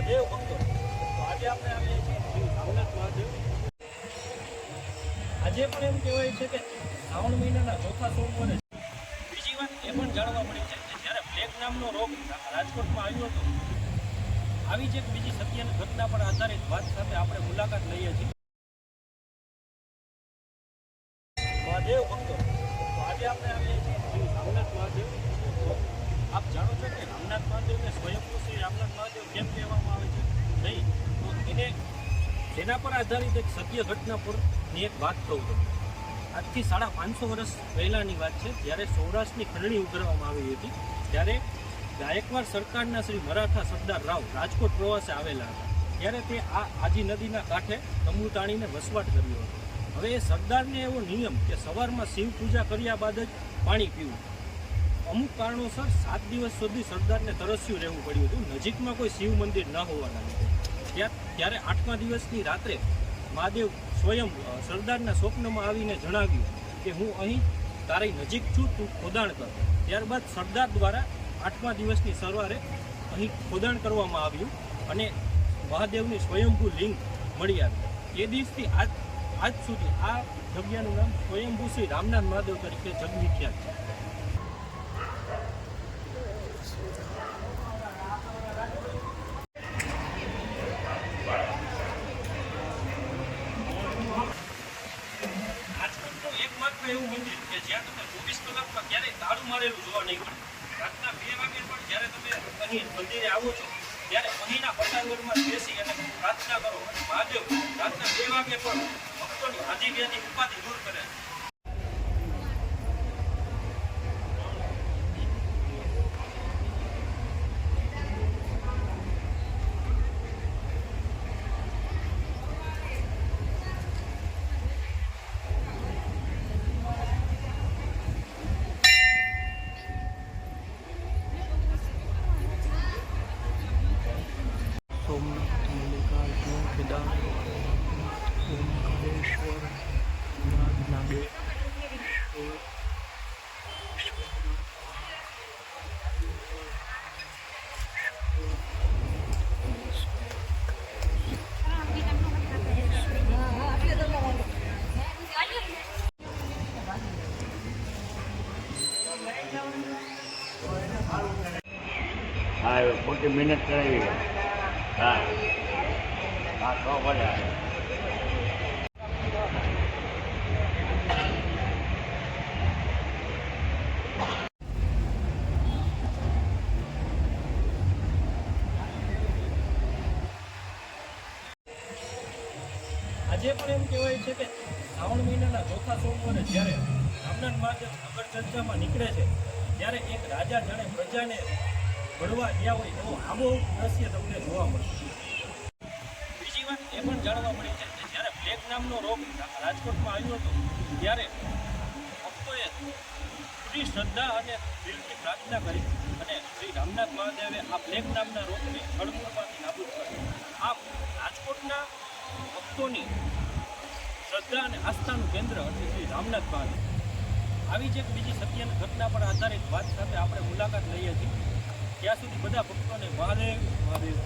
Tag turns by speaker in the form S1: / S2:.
S1: મહાદેવ ભક્તો, તો આજે આપણે આવીએ છીએ શ્રી રામનાથ મહાદેવ. આજે પણ એમ કહેવાય છે કે શ્રાવણ મહિનાના ચોથા સોમવારે બીજી વાત એ પણ જાણવા મળી છે કે જ્યારે પ્લેગ નામનો રોગ રાજકોટમાં આવ્યો હતો, આવી જ એક બીજી સત્યની ઘટના પર આધારિત વાત સાથે આપણે મુલાકાત લઈએ છીએ. મહાદેવ ભક્તો, તો આજે આપણે આવીએ છીએ શ્રી રામનાથ મહાદેવ. આપ જાણો છો કે રામનાથ મહાદેવને સ્વયંભૂ શ્રી રામનાથ મહાદેવ કેમ કહેવામાં આવે છે? નહીં તો તેના પર આધારિત એક સત્ય ઘટના પરની એક વાત કહું છું. આજથી 550 વર્ષ પહેલાંની વાત છે, જ્યારે સૌરાષ્ટ્રની ખંડણી ઉઘરાવવામાં આવી હતી. ત્યારે ગાયકવાડ સરકારના શ્રી મરાઠા સરદાર રાવ રાજકોટ પ્રવાસે આવેલા હતા. ત્યારે તે આ આજી નદીના કાંઠે તંબુ તાણીને વસવાટ કર્યો હતો. હવે એ સરદારને એવો નિયમ કે સવારમાં શિવ પૂજા કર્યા બાદ જ પાણી પીવું. અમુક કારણોસર 7 દિવસ સુધી સરદારને તરસ્યું રહેવું પડ્યું હતું, નજીકમાં કોઈ શિવ મંદિર ન હોવાના લીધે. ત્યારે 8મા દિવસની રાત્રે મહાદેવ સ્વયં સરદારના સ્વપ્નમાં આવીને જણાવ્યું કે હું અહીં તારી નજીક છું, તું ખોદાણ કર. ત્યારબાદ સરદાર દ્વારા 8મા દિવસની સવારે અહીં ખોદાણ કરવામાં આવ્યું અને મહાદેવની સ્વયંભૂ લિંગ મળી આવી. એ દિવસથી આજ સુધી આ જગ્યાનું નામ સ્વયંભૂ શ્રી રામનાથ મહાદેવ તરીકે જગવિખ્યાત છે. એવું મંદિર કે જ્યાં તમે 24 કલાકમાં ક્યારેય તાળું મારેલું જોવા નહીં મળે. રાતના 2 વાગે પણ જ્યારે તમે અહીં મંદિરે આવો છો, ત્યારે અહીંના પટાંગણમાં બેસી અને પ્રાર્થના કરો. મહાદેવ રાતના 2 વાગે પણ ભક્તોની આધી વ્યાધી ઉપાધિ દૂર કરે.
S2: સોમનાથ મલ્લિકાર્જુન કેદારનાથ ઓમકારેશ્વર નાગેશ્વર
S3: હા, મોટી મહેનત કરાવી. હા હા, તો ભલે.
S1: આજે પણ એમ કહેવાય છે કે શ્રાવણ મહિનાના ચોથા સોમવારે જ્યારે રામનાથ મહાદેવ નગર ચર્ચામાં નીકળે છે, ત્યારે એક રાજા જાણે પ્રજાને ભળવા ગયા હોય એવો આબો દ્રશ્ય તમને જોવા મળશે. બીજી વાત એ પણ જાણવા મળી છે કે જ્યારે પ્લેગ નામનો રોગ રાજકોટમાં આવ્યો હતો, ત્યારે ભક્તોએ પૂરી શ્રદ્ધા અને દિલથી પ્રાર્થના કરી અને શ્રી રામનાથ મહાદેવે આ પ્લેગ નામના રોગને જળમૂળમાંથી નાબૂદ કર્યો. આમ રાજકોટના ભક્તોની શ્રદ્ધા અને આસ્થાનું કેન્દ્ર એટલે શ્રી રામનાથ મહાદેવ. આવી જ એક બીજી સત્યની ઘટના પર આધારિત વાત સાથે આપણે મુલાકાત લઈએ છીએ. ત્યાં સુધી બધા ભક્તોને મહાદેવ મહાદેવ.